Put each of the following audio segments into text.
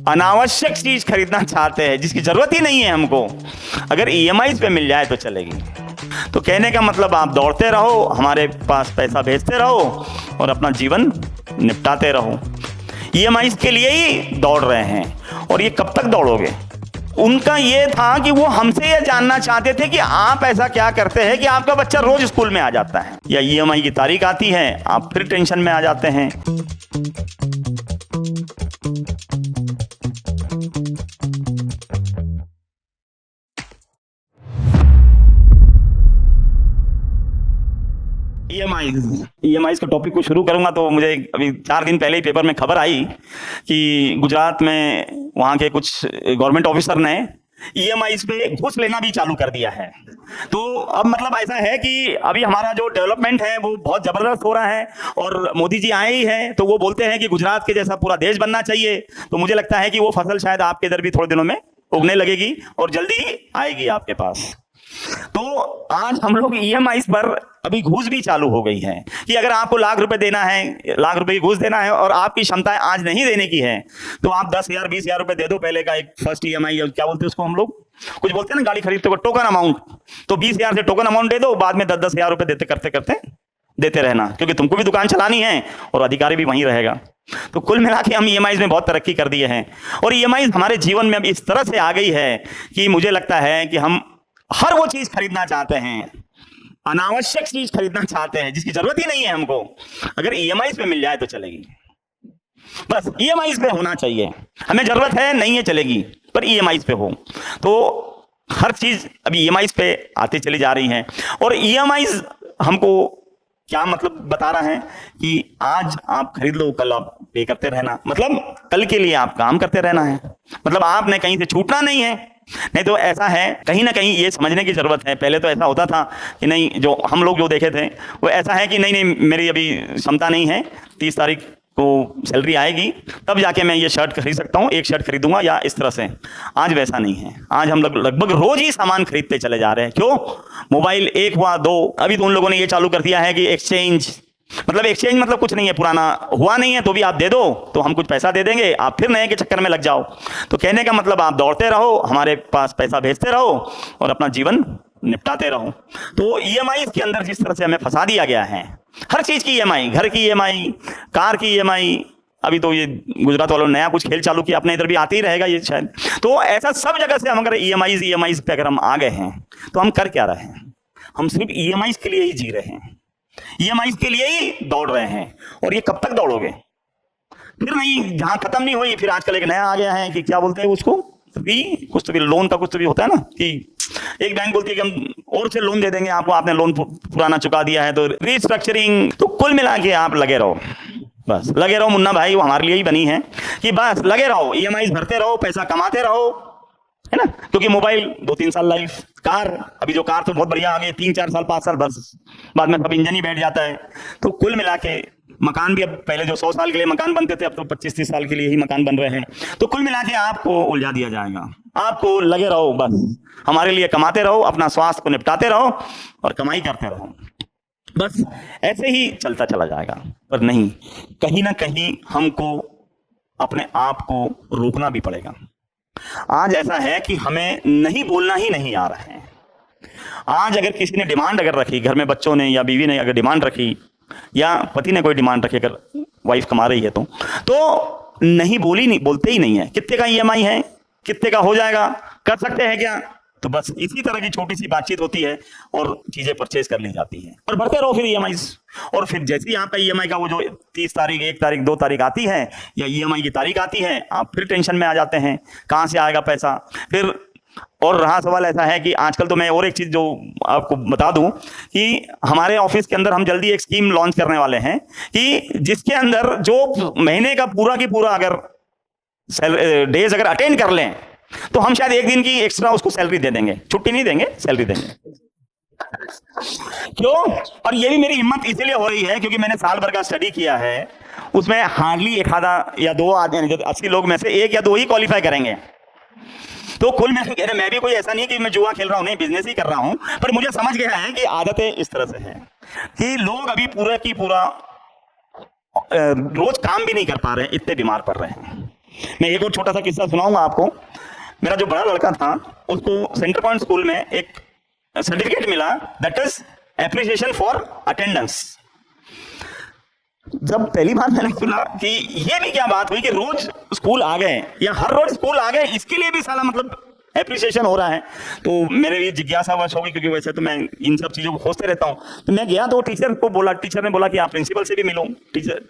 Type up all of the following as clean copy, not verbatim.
अनावश्यक चीज खरीदना चाहते हैं जिसकी जरूरत ही नहीं है हमको, अगर ईएमआई पे मिल जाए तो चलेगी। तो कहने का मतलब आप दौड़ते रहो, हमारे पास पैसा भेजते रहो और अपना जीवन निपटाते रहो। ईएमआई के लिए ही दौड़ रहे हैं और ये कब तक दौड़ोगे। उनका ये था कि वो हमसे ये जानना चाहते थे कि आप ऐसा क्या करते हैं कि आपका बच्चा रोज स्कूल में आ जाता है, या ईएमआई की तारीख आती है आप फिर टेंशन में आ जाते हैं। ईएमआई का टॉपिक को शुरू करूंगा तो मुझे अभी 4 दिन पहले ही पेपर में खबर आई कि गुजरात में वहां के कुछ गवर्नमेंट ऑफिसर ने ईएमआई पे घूस लेना भी चालू कर दिया है। तो अब मतलब ऐसा है कि अभी हमारा जो डेवलपमेंट है वो बहुत जबरदस्त हो रहा है और मोदी जी आए ही हैं तो वो बोलते हैं कि गुजरात के जैसा पूरा देश बनना चाहिए। तो मुझे लगता है कि वो फसल शायद आपके इधर भी थोड़े दिनों में उगने लगेगी और जल्दी आएगी आपके पास। तो आज हम लोग ईएमआई पर अभी घूस भी चालू हो गई है कि अगर आपको लाख रुपए देना है, लाख रुपए की घूस देना है और आपकी क्षमता आज नहीं देने की है तो आप 10,000 20,000 रुपए दे दो पहले का एक फर्स्ट ईएमआई, क्या बोलते हैं उसको हम लोग, कुछ बोलते हैं ना गाड़ी खरीदते हो टोकन अमाउंट। तो 20,000 से टोकन अमाउंट दे दो, बाद में 10,000 रुपए देते करते करते देते रहना, क्योंकि तुमको भी दुकान चलानी है और अधिकारी भी वहीं रहेगा। तो कुल मिला के हम ईएमआई में बहुत तरक्की कर दिए हैं और ईएमआई हमारे जीवन में अब इस तरह से आ गई है कि मुझे लगता है कि हम हर वो चीज खरीदना चाहते हैं, अनावश्यक चीज खरीदना चाहते हैं जिसकी जरूरत ही नहीं है हमको, अगर ईएमआई पे मिल जाए तो चलेगी। बस ईएमआई पे होना चाहिए, हमें जरूरत है नहीं है चलेगी पर ईएमआई पे हो। तो हर चीज अभी ईएमआई पे आती चली जा रही है और ईएमआई हमको क्या मतलब बता रहा है कि आज आप खरीद लो कल आप पे करते रहना, मतलब कल के लिए आप काम करते रहना है, मतलब आपने कहीं से छूटना नहीं है। नहीं तो ऐसा है कहीं ना कहीं ये समझने की जरूरत है, पहले तो ऐसा होता था कि नहीं, जो हम लोग जो देखे थे वो ऐसा है कि नहीं नहीं मेरी अभी क्षमता नहीं है, 30 तारीख को सैलरी आएगी तब जाके मैं ये शर्ट खरीद सकता हूँ, एक शर्ट खरीदूंगा या इस तरह से। आज वैसा नहीं है, आज हम लोग लगभग रोज ही सामान खरीदते चले जा रहे हैं। क्यों? मोबाइल एक हुआ, दो, अभी तो उन लोगों ने ये चालू कर दिया है कि एक्सचेंज, मतलब एक्सचेंज मतलब कुछ नहीं है, पुराना हुआ नहीं है तो भी आप दे दो तो हम कुछ पैसा दे देंगे, आप फिर नए के चक्कर में लग जाओ। तो कहने का मतलब आप दौड़ते रहो, हमारे पास पैसा भेजते रहो और अपना जीवन निपटाते रहो। तो ईएमआई के अंदर जिस तरह से हमें फंसा दिया गया है, हर चीज की ईएमआई, घर की ईएमआई, कार की ईएमआई, अभी तो ये गुजरात वालों ने नया कुछ खेल चालू किया, अपने इधर भी आते ही रहेगा ये शायद। तो ऐसा सब जगह से हम अगर ईएमआई पे अगर हम आ गए हैं तो हम कर क्या रहे हैं? हम सिर्फ ईएमआई के लिए ही जी रहे हैं, ईएमआई के लिए ही दौड़ रहे हैं और ये कब तक दौड़ोगे? फिर नहीं, जहां खत्म नहीं हुई फिर आजकल एक नया आ गया है कि क्या बोलते हैं उसको, कुछ तो भी लोन का कुछ तो भी होता है ना, कि एक बैंक बोलती है कि हम और से लोन दे देंगे आपको, आपने लोन पुराना चुका दिया है, तो रीस्ट्रक्चरिंग। तो कुल मिला के आप लगे रहो, बस लगे रहो मुन्ना भाई, वो हमारे लिए ही बनी है कि बस लगे रहो, ईएमआई भरते रहो, पैसा कमाते रहो, है ना। क्योंकि मोबाइल 2-3 साल लाइफ, कार अभी जो कार तो बहुत बढ़िया आ गई, 3-4 साल 5 साल बस, बाद में सब इंजन ही बैठ जाता है। तो कुल मिला के मकान भी अब पहले जो 100 साल के लिए मकान बनते थे अब तो 25-30 साल के लिए ही मकान बन रहे हैं। तो कुल मिला के आपको उलझा दिया जाएगा, आपको लगे रहो, बस हमारे लिए कमाते रहो, अपना स्वास्थ्य को निपटाते रहो और कमाई करते रहो, बस ऐसे ही चलता चला जाएगा। पर नहीं, कहीं ना कहीं हमको अपने आप को रोकना भी पड़ेगा। आज ऐसा है कि हमें नहीं बोलना ही नहीं आ रहा है। आज अगर किसी ने डिमांड अगर रखी, घर में बच्चों ने या बीवी ने अगर डिमांड रखी या पति ने कोई डिमांड रखी, अगर वाइफ कमा रही है तो नहीं बोलते ही नहीं है। कितने का ईएमआई है, कितने का हो जाएगा, कर सकते हैं क्या, तो बस इसी तरह की छोटी सी बातचीत होती है और चीजें परचेज कर ली जाती हैं और भरते रहो फिर ईएमआई। और फिर जैसे ही आपका ईएमआई का वो जो 30 तारीख 1 तारीख 2 तारीख आती है या ईएमआई की तारीख आती है, आप फिर टेंशन में आ जाते हैं, कहां से आएगा पैसा फिर। और रहा सवाल ऐसा है कि आजकल तो मैं और एक चीज जो आपको बता दूं कि हमारे ऑफिस के अंदर हम जल्दी एक स्कीम लॉन्च करने वाले हैं कि जिसके अंदर जो महीने का पूरा की पूरा अगर डेज अगर अटेंड कर लें तो हम शायद 1 दिन की एक्स्ट्रा उसको सैलरी दे देंगे, छुट्टी नहीं देंगे, सैलरी देंगे। क्यों? और ये भी मेरी हिम्मत इसलिए हो रही है क्योंकि मैंने साल भर का स्टडी किया है, उसमें हार्डली 1 आधा या 2 आदमी 80 लोग में से 1 या 2 ही क्वालिफाई करेंगे। तो कुल मैं भी कोई ऐसा नहीं कि मैं जुआ खेल रहा हूं, नहीं, बिजनेस ही कर रहा हूं, पर मुझे समझ गया है कि आदतें इस तरह से हैं कि लोग अभी पूरा की पूरा रोज काम भी नहीं कर पा रहे हैं, इतने बीमार पड़ रहे हैं। मैं एक और छोटा सा किस्सा सुनाऊंगा आपको। मेरा जो बड़ा लड़का था उसको सेंटर पॉइंट स्कूल में एक सर्टिफिकेट मिला, that is appreciation for attendance. जब पहली बार मैंने सुना कि ये भी क्या बात हुई कि रोज स्कूल आ गए या हर रोज स्कूल आ गए, इसके लिए भी साला मतलब एप्रिसिएशन हो रहा है, तो मेरे लिए जिज्ञासा वश होगी, क्योंकि वैसे तो मैं इन सब चीजों को खोजते रहता हूँ। तो मैं गया तो टीचर को बोला, टीचर ने बोला कि आप प्रिंसिपल से भी मिलो। टीचर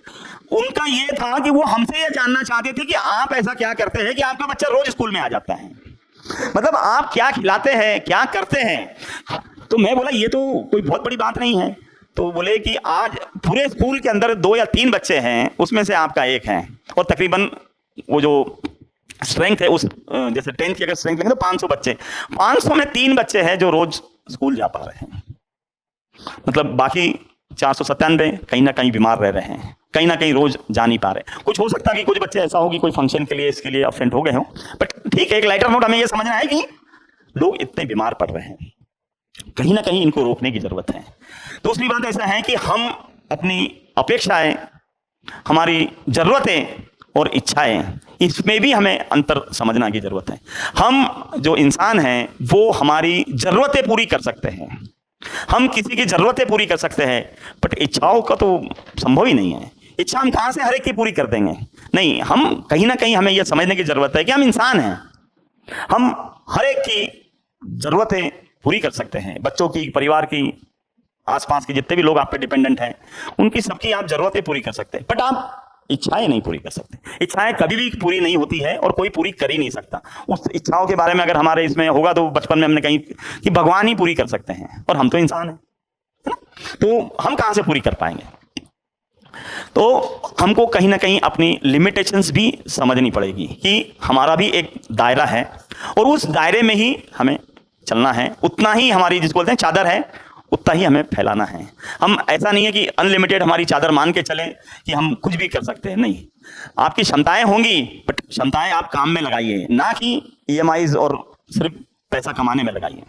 उनका ये था कि वो हमसे ये जानना चाहते थे कि आप ऐसा क्या करते हैं कि आपका बच्चा रोज स्कूल में आ जाता है, मतलब आप क्या खिलाते हैं, क्या करते हैं। तो मैं बोला ये तो कोई बहुत बड़ी बात नहीं है। तो बोले कि आज पूरे स्कूल के अंदर 2 या 3 बच्चे हैं, उसमें से आपका एक है, और तकरीबन वो जो स्ट्रेंथ है उस जैसे 10 की अगर स्ट्रेंथ लेंगे तो 500 बच्चे, 500 में 3 बच्चे हैं जो रोज स्कूल जा पा रहे हैं, मतलब बाकी 497 कहीं ना कहीं बीमार रह रहे हैं, कहीं ना कहीं रोज जा नहीं पा रहे। कुछ हो सकता है कि कुछ बच्चे ऐसा हो कि कोई फंक्शन के लिए इसके लिए अब्सेंट हो गए हो, बट ठीक है, एक लाइटर नोट हमें यह समझना है कि लोग इतने बीमार पड़ रहे हैं, कहीं ना कहीं इनको रोकने की जरूरत है। दूसरी बात ऐसा है कि हम अपनी अपेक्षाएं, हमारी जरूरतें और इच्छाएं, इसमें भी हमें अंतर समझना की जरूरत है। हम जो इंसान हैं वो हमारी जरूरतें पूरी कर सकते हैं, हम किसी की जरूरतें पूरी कर सकते हैं, बट इच्छाओं का तो संभव ही नहीं है। इच्छा हम कहां से हर एक की पूरी कर देंगे? नहीं, हम कहीं ना कहीं हमें यह समझने की जरूरत है कि हम इंसान हैं, हम हर एक की जरूरतें पूरी कर सकते हैं, बच्चों की, परिवार की, आसपास के जितने भी लोग आप पे डिपेंडेंट हैं उनकी सबकी आप जरूरतें पूरी कर सकते हैं, बट आप इच्छाएं नहीं पूरी कर सकते। इच्छाएं कभी भी पूरी नहीं होती है और कोई पूरी कर ही नहीं सकता। उस इच्छाओं के बारे में अगर हमारे इसमें होगा तो बचपन में हमने कहीं कि भगवान ही पूरी कर सकते हैं, और हम तो इंसान हैं, है ना? तो हम कहां से पूरी कर पाएंगे? तो हमको कहीं ना कहीं अपनी लिमिटेशंस भी समझनी पड़ेगी कि हमारा भी एक दायरा है और उस दायरे में ही हमें चलना है, उतना ही हमारी जिसको बोलते हैं चादर है उतना ही हमें फैलाना है। हम ऐसा नहीं है कि अनलिमिटेड हमारी चादर मान के चलें कि हम कुछ भी कर सकते हैं, नहीं। आपकी क्षमताएं होंगी, बट क्षमताएं आप काम में लगाइए, ना कि EMIs और सिर्फ पैसा कमाने में लगाइए।